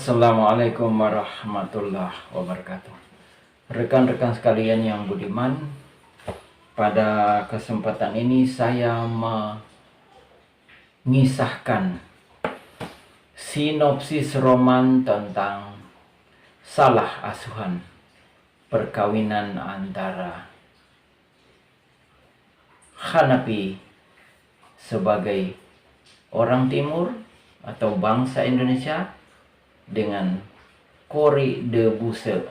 Assalamualaikum warahmatullahi wabarakatuh. Rekan-rekan sekalian yang budiman, pada kesempatan ini saya mengisahkan sinopsis roman tentang salah asuhan perkawinan antara Hanafi sebagai orang timur atau bangsa Indonesia dengan Corrie de Bussche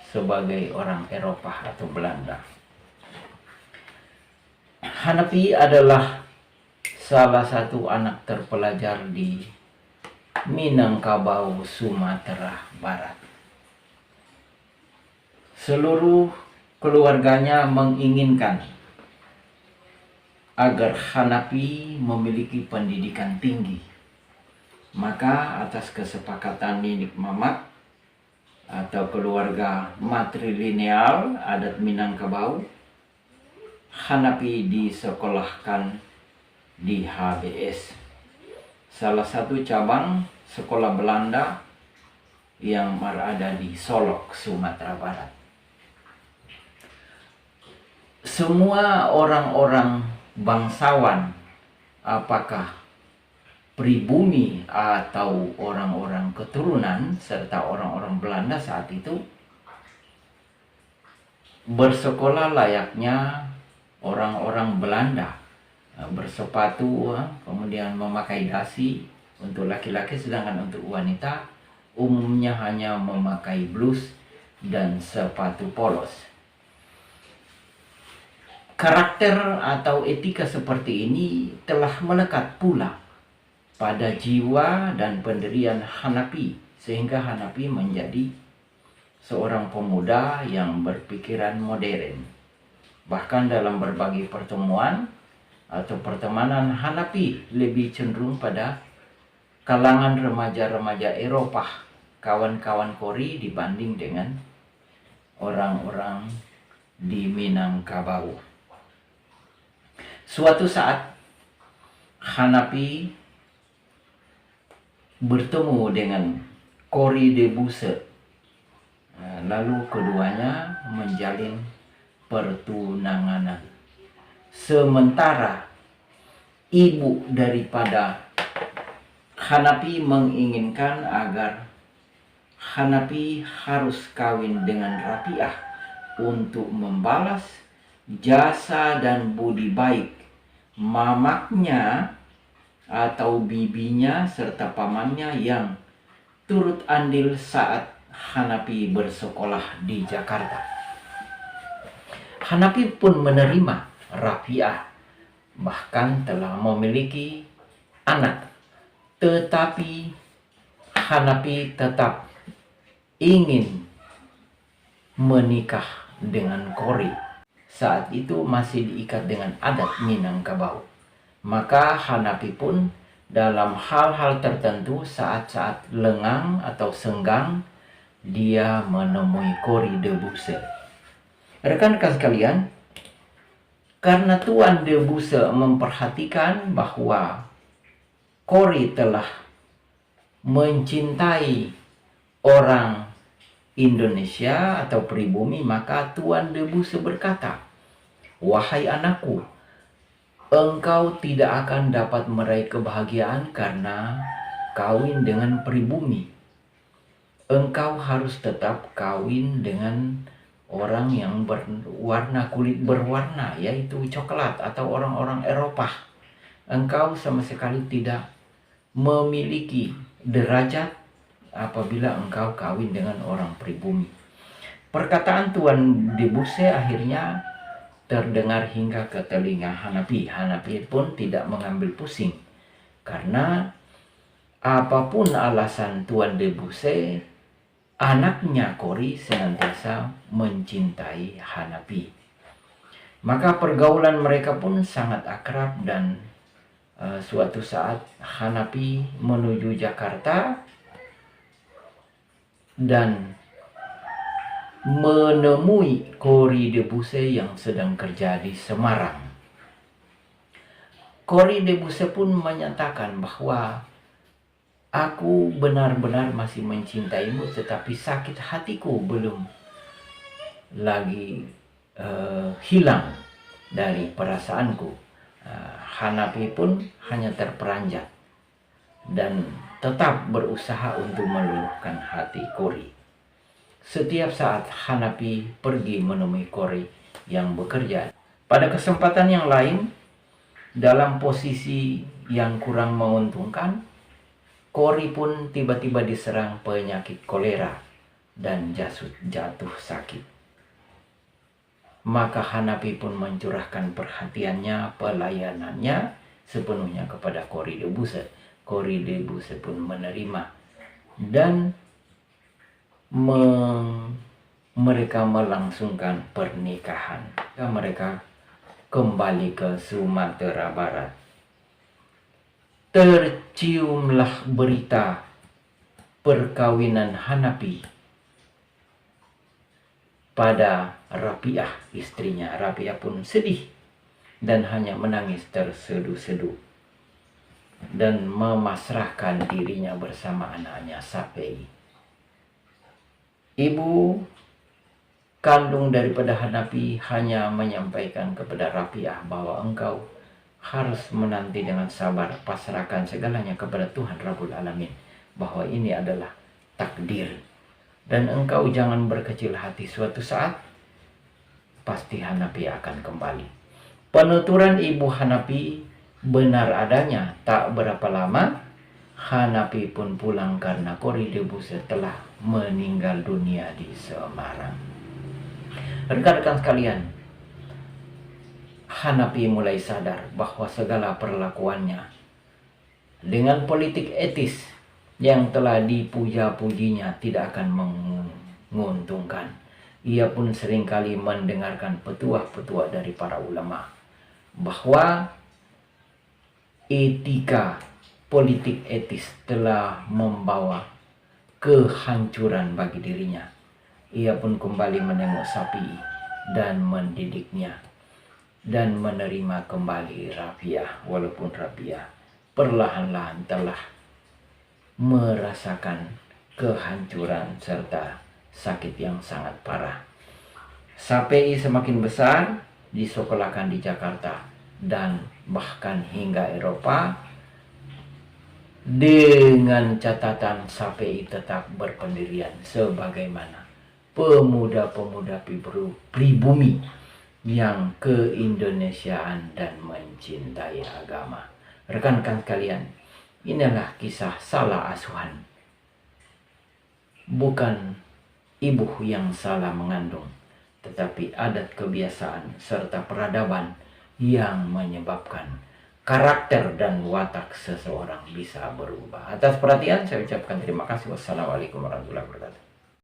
sebagai orang Eropa atau Belanda. Hanafi adalah salah satu anak terpelajar di Minangkabau, Sumatera Barat. Seluruh keluarganya menginginkan agar Hanafi memiliki pendidikan tinggi. Maka atas kesepakatan Ninik Mamat atau keluarga matrilineal adat Minangkabau, Hanafi disekolahkan di HBS, salah satu cabang sekolah Belanda yang berada di Solok, Sumatera Barat. Semua orang-orang bangsawan, apakah pribumi atau orang-orang keturunan serta orang-orang Belanda saat itu, bersekolah layaknya orang-orang Belanda, bersepatu, kemudian memakai dasi untuk laki-laki, sedangkan untuk wanita umumnya hanya memakai blus dan sepatu polos. Karakter atau etika seperti ini telah melekat pula pada jiwa dan pendirian Hanafi, sehingga Hanafi menjadi seorang pemuda yang berpikiran modern. Bahkan dalam berbagai pertemuan atau pertemanan, Hanafi lebih cenderung pada kalangan remaja-remaja Eropa, kawan-kawan Corrie, dibanding dengan orang-orang di Minangkabau. Suatu saat Hanafi bertemu dengan Corrie de Bussche. Lalu keduanya menjalin pertunangan. Sementara ibu daripada Hanafi menginginkan agar Hanafi harus kawin dengan Rafiah untuk membalas jasa dan budi baik mamaknya atau bibinya serta pamannya yang turut andil saat Hanafi bersekolah di Jakarta. Hanafi pun menerima Rafiah, bahkan telah memiliki anak. Tetapi Hanafi tetap ingin menikah dengan Corrie. Saat itu masih diikat dengan adat Minangkabau. Maka Hanafi pun dalam hal-hal tertentu, saat-saat lengang atau senggang, dia menemui Corrie de Bussche. Rekan-rekan sekalian, karena Tuan de Bussche memperhatikan bahwa Corrie telah mencintai orang Indonesia atau pribumi, maka Tuan de Bussche berkata, "Wahai anakku, engkau tidak akan dapat meraih kebahagiaan karena kawin dengan pribumi. Engkau harus tetap kawin dengan orang yang berwarna, kulit berwarna, yaitu coklat atau orang-orang Eropa. Engkau sama sekali tidak memiliki derajat apabila engkau kawin dengan orang pribumi." Perkataan Tuan de Bussche akhirnya terdengar hingga ke telinga Hanafi. Hanafi pun tidak mengambil pusing, karena apapun alasan Tuan de Bussche, anaknya Corrie senantiasa mencintai Hanafi. Maka pergaulan mereka pun sangat akrab, dan suatu saat Hanafi menuju Jakarta dan menemui Corrie de Bussche yang sedang kerja di Semarang. Corrie de Bussche pun menyatakan bahwa Aku benar-benar masih mencintaimu, tetapi sakit hatiku belum lagi hilang dari perasaanku. Hanapi pun hanya terperanjat dan tetap berusaha untuk meluluhkan hati Kori. Setiap saat Hanapi pergi menemui Kori yang bekerja. Pada kesempatan yang lain, dalam posisi yang kurang menguntungkan, Kori pun tiba-tiba diserang penyakit kolera dan jatuh sakit. Maka Hanapi pun mencurahkan perhatiannya, pelayanannya sepenuhnya kepada Kori Debuse. Kori Debuse pun menerima dan mereka melangsungkan pernikahan. Mereka kembali ke Sumatera Barat. Terciumlah berita perkawinan Hanapi pada Rapiah, istrinya. Rapiah pun sedih dan hanya menangis terseduh-seduh dan memasrahkan dirinya bersama anaknya Sapei. Ibu kandung daripada Hanapi hanya menyampaikan kepada Rapiah bahwa engkau harus menanti dengan sabar, pasrahkan segalanya kepada Tuhan Rabbul Alamin, bahwa ini adalah takdir, dan engkau jangan berkecil hati, suatu saat pasti Hanapi akan kembali. Penuturan ibu Hanapi benar adanya. Tak berapa lama Hanapi pun pulang karena Kori Debuse telah meninggal dunia di Semarang. Rekan-rekan sekalian, Hanapi mulai sadar bahwa segala perlakuannya dengan politik etis yang telah dipuja-pujinya tidak akan menguntungkan. Ia pun seringkali mendengarkan petuah-petuah dari para ulama bahwa etika politik etis telah membawa kehancuran bagi dirinya. Ia pun kembali menengok sapi dan mendidiknya dan menerima kembali Rapiah, walaupun Rapiah perlahan-lahan telah merasakan kehancuran serta sakit yang sangat parah. Sapei semakin besar, disekolahkan di Jakarta dan bahkan hingga Eropa, dengan catatan Sapei tetap berpendirian sebagaimana pemuda-pemuda pribumi yang keindonesiaan dan mencintai agama. Rekan-rekan sekalian, inilah kisah salah asuhan. Bukan ibu yang salah mengandung, tetapi adat kebiasaan serta peradaban yang menyebabkan karakter dan watak seseorang bisa berubah. Atas perhatian saya ucapkan terima kasih. Wassalamualaikum warahmatullahi wabarakatuh.